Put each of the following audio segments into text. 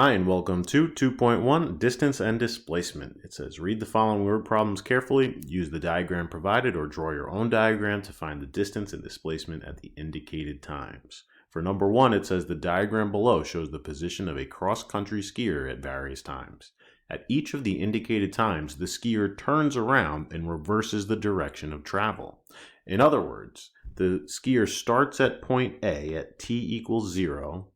Hi, and welcome to 2.1 Distance and Displacement. It says, read the following word problems carefully, use the diagram provided, or draw your own diagram to find the distance and displacement at the indicated times. For number 1, it says the diagram below shows the position of a cross-country skier at various times. At each of the indicated times, the skier turns around and reverses the direction of travel. In other words, the skier starts at point A at t equals 0,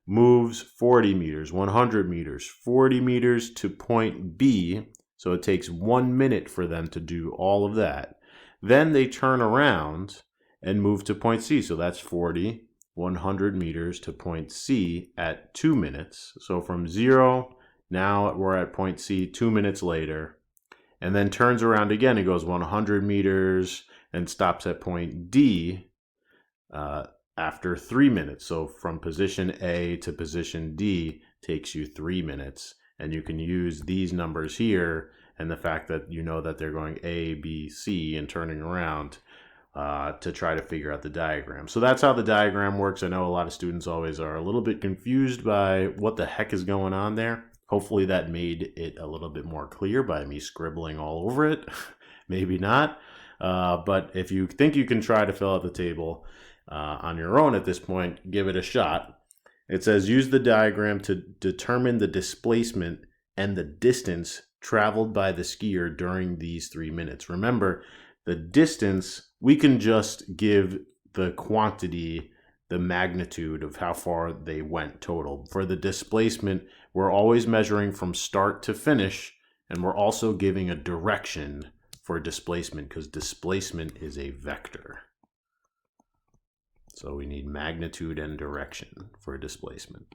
moves 40 meters, 100 meters, 40 meters to point B, so it takes 1 minute for them to do all of that. Then they turn around and move to point C, so that's 40, 100 meters to point C at 2 minutes. So from 0, now we're at point C 2 minutes later, and then turns around again and goes 100 meters and stops at point D after 3 minutes. So from position A to position D takes you 3 minutes. And you can use these numbers here and the fact that you know that they're going A, B, C and turning around to try to figure out the diagram. So that's how the diagram works. I know a lot of students always are a little bit confused by what the heck is going on there. Hopefully that made it a little bit more clear by me scribbling all over it. Maybe not. But if you think you can try to fill out the table on your own at this point, give it a shot. It says use the diagram to determine the displacement and the distance traveled by the skier during these 3 minutes. Remember, the distance, we can just give the quantity, the magnitude of how far they went total. For the displacement, we're always measuring from start to finish, and we're also giving a direction for displacement because displacement is a vector. So we need magnitude and direction for displacement.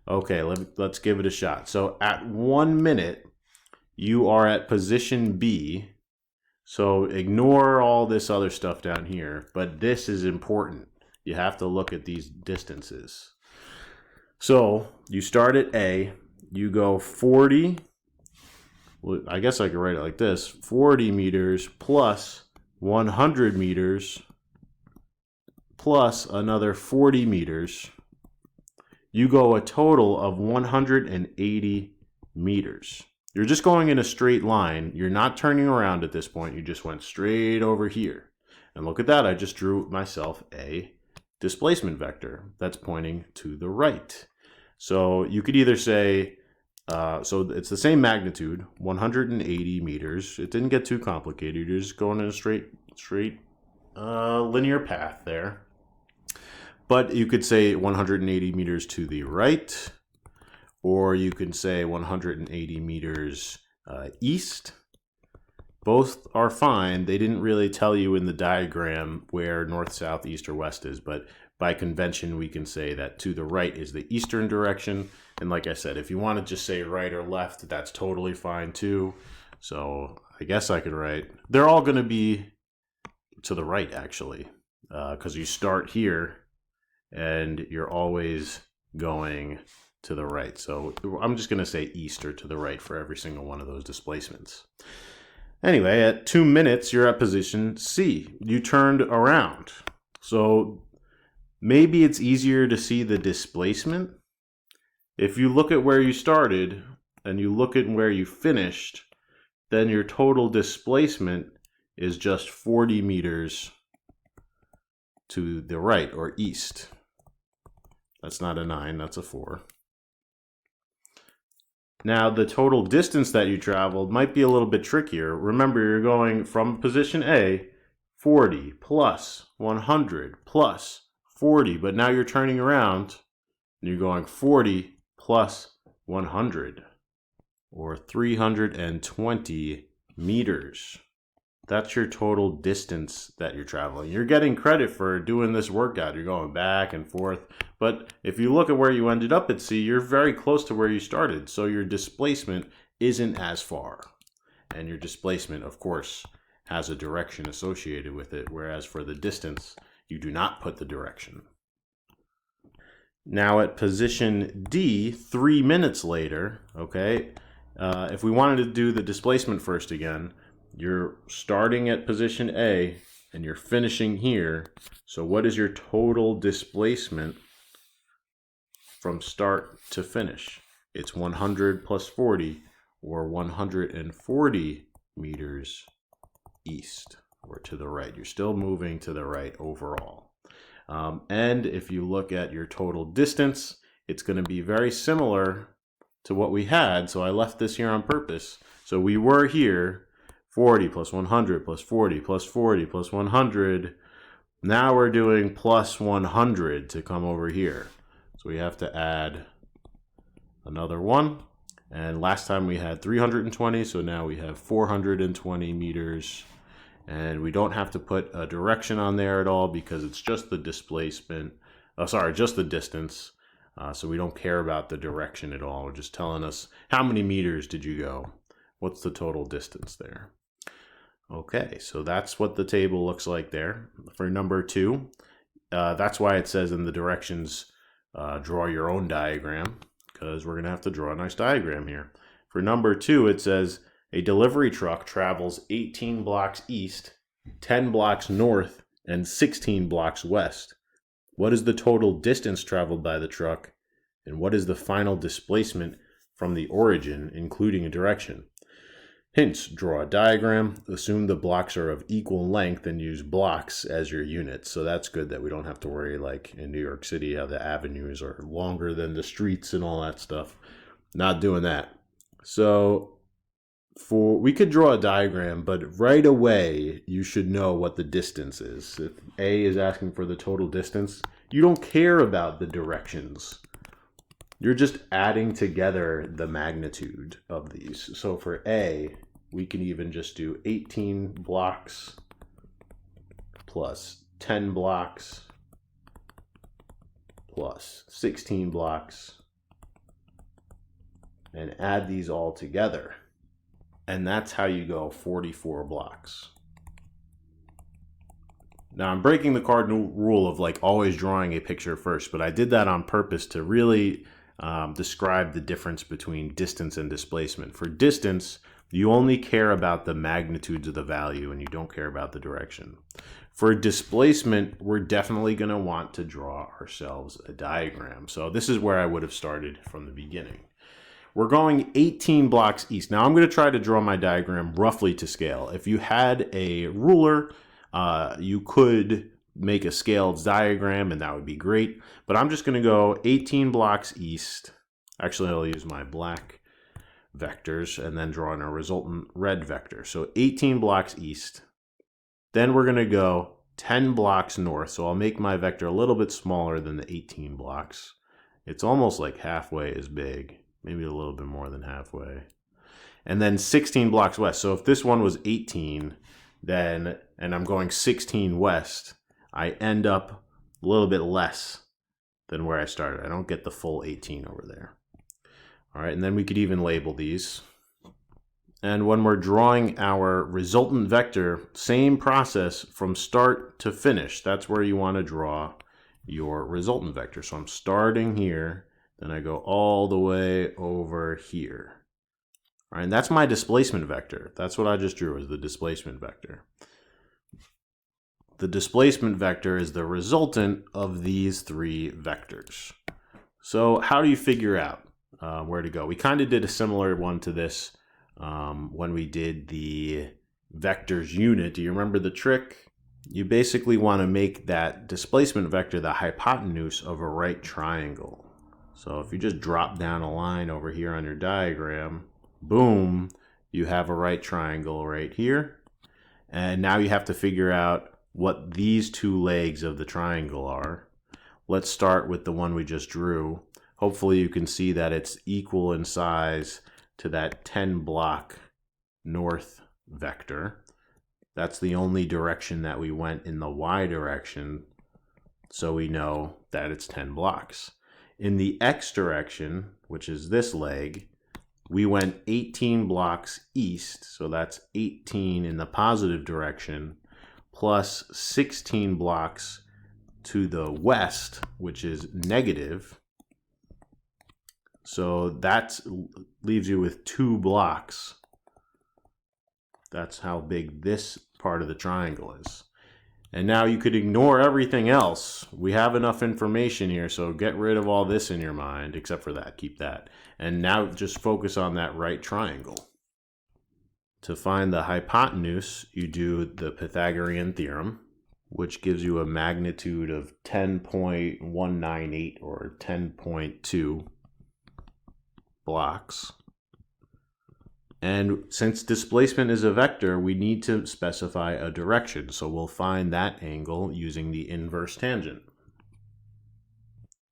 Okay, let's give it a shot. So at 1 minute, you are at position B. So ignore all this other stuff down here, but this is important. You have to look at these distances. So you start at A, you go 40, well, I guess I could write it like this, 40 meters plus 100 meters plus another 40 meters, you go a total of 180 meters. You're just going in a straight line. You're not turning around at this point. You just went straight over here. And look at that. I just drew myself a displacement vector that's pointing to the right. So you could either say, so it's the same magnitude, 180 meters. It didn't get too complicated. You're just going in a straight linear path there. But you could say 180 meters to the right, or you can say 180 meters east. Both are fine. They didn't really tell you in the diagram where north, south, east, or west is, but by convention we can say that to the right is the eastern direction. And like I said, if you want to just say right or left, that's totally fine too. So I guess I could write, they're all going to be to the right actually, because you start here and you're always going to the right. So I'm just going to say east or to the right for every single one of those displacements. Anyway, at 2 minutes, you're at position C. You turned around. So maybe it's easier to see the displacement. If you look at where you started and you look at where you finished, then your total displacement is just 40 meters to the right or east. That's not a 9, that's a 4. Now the total distance that you traveled might be a little bit trickier. Remember, you're going from position A, 40 plus 100 plus 40, but now you're turning around and you're going 40 plus 100, or 320 meters. That's your total distance that you're traveling. You're getting credit for doing this workout. You're going back and forth. But if you look at where you ended up at C, you're very close to where you started. So your displacement isn't as far. And your displacement, of course, has a direction associated with it. Whereas for the distance, you do not put the direction. Now at position D, 3 minutes later, okay, if we wanted to do the displacement first again, you're starting at position A and you're finishing here. So what is your total displacement from start to finish? it's 100 plus 40, or 140 meters east or to the right. You're still moving to the right overall. And if you look at your total distance, it's going to be very similar to what we had. So I left this here on purpose. So we were here 40 plus 100 plus 40 plus 40 plus 100. Now we're doing plus 100 to come over here. So we have to add another one. And last time we had 320, so now we have 420 meters. And we don't have to put a direction on there at all because it's just the displacement, just the distance. So we don't care about the direction at all. We're just telling us how many meters did you go? What's the total distance there? Okay, so that's what the table looks like there. For number 2, that's why it says in the directions, draw your own diagram, because we're going to have to draw a nice diagram here. For number 2, it says, a delivery truck travels 18 blocks east, 10 blocks north, and 16 blocks west. What is the total distance traveled by the truck, and what is the final displacement from the origin, including a direction? Hints: draw a diagram, assume the blocks are of equal length, and use blocks as your units. So that's good that we don't have to worry, like in New York City, how the avenues are longer than the streets and all that stuff. Not doing that. So we could draw a diagram, but right away you should know what the distance is. If A is asking for the total distance, you don't care about the directions. You're just adding together the magnitude of these. So for A, we can even just do 18 blocks plus 10 blocks plus 16 blocks and add these all together. And that's how you go 44 blocks. Now I'm breaking the cardinal rule of like always drawing a picture first, but I did that on purpose to really describe the difference between distance and displacement. For distance, you only care about the magnitudes of the value and you don't care about the direction. For displacement, we're definitely going to want to draw ourselves a diagram. So this is where I would have started from the beginning. We're going 18 blocks east. Now I'm going to try to draw my diagram roughly to scale. If you had a ruler, you could make a scaled diagram and that would be great. But I'm just going to go 18 blocks east. Actually, I'll use my black vectors and then draw in a resultant red vector. So 18 blocks east. Then we're going to go 10 blocks north. So I'll make my vector a little bit smaller than the 18 blocks. It's almost like halfway as big. Maybe a little bit more than halfway. And then 16 blocks west. So if this one was 18, then, and I'm going 16 west, I end up a little bit less than where I started. I don't get the full 18 over there. All right, and then we could even label these. And when we're drawing our resultant vector, same process from start to finish. That's where you want to draw your resultant vector. So I'm starting here. Then I go all the way over here. All right, and that's my displacement vector. That's what I just drew as the displacement vector. The displacement vector is the resultant of these three vectors. So how do you figure out where to go? We kind of did a similar one to this when we did the vectors unit. Do you remember the trick? You basically want to make that displacement vector the hypotenuse of a right triangle. So if you just drop down a line over here on your diagram, boom, you have a right triangle right here. And now you have to figure out what these two legs of the triangle are. Let's start with the one we just drew. Hopefully you can see that it's equal in size to that 10 block north vector. That's the only direction that we went in the y direction, so we know that it's 10 blocks. In the x direction, which is this leg, we went 18 blocks east, so that's 18 in the positive direction, plus 16 blocks to the west, which is negative. So that leaves you with 2 blocks. That's how big this part of the triangle is. And now you could ignore everything else. We have enough information here, so get rid of all this in your mind, except for that, keep that. And now just focus on that right triangle. To find the hypotenuse, you do the Pythagorean theorem, which gives you a magnitude of 10.198 or 10.2 blocks. And since displacement is a vector, we need to specify a direction. So we'll find that angle using the inverse tangent.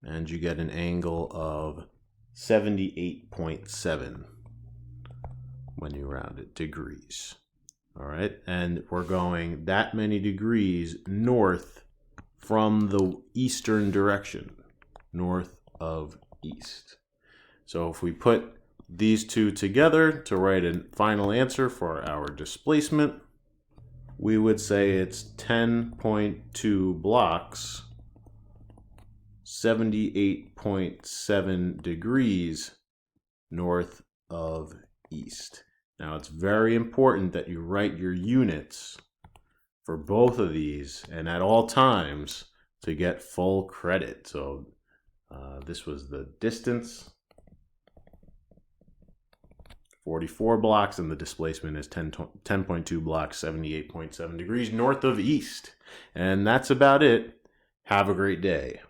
And you get an angle of 78.7 when you round it degrees. All right, and we're going that many degrees north from the eastern direction, north of east. So if we put these two together to write a final answer for our displacement, we would say it's 10.2 blocks, 78.7 degrees north of east. Now it's very important that you write your units for both of these and at all times to get full credit. So this was the distance, 44 blocks, and the displacement is 10.2 blocks, 78.7 degrees north of east. And that's about it. Have a great day.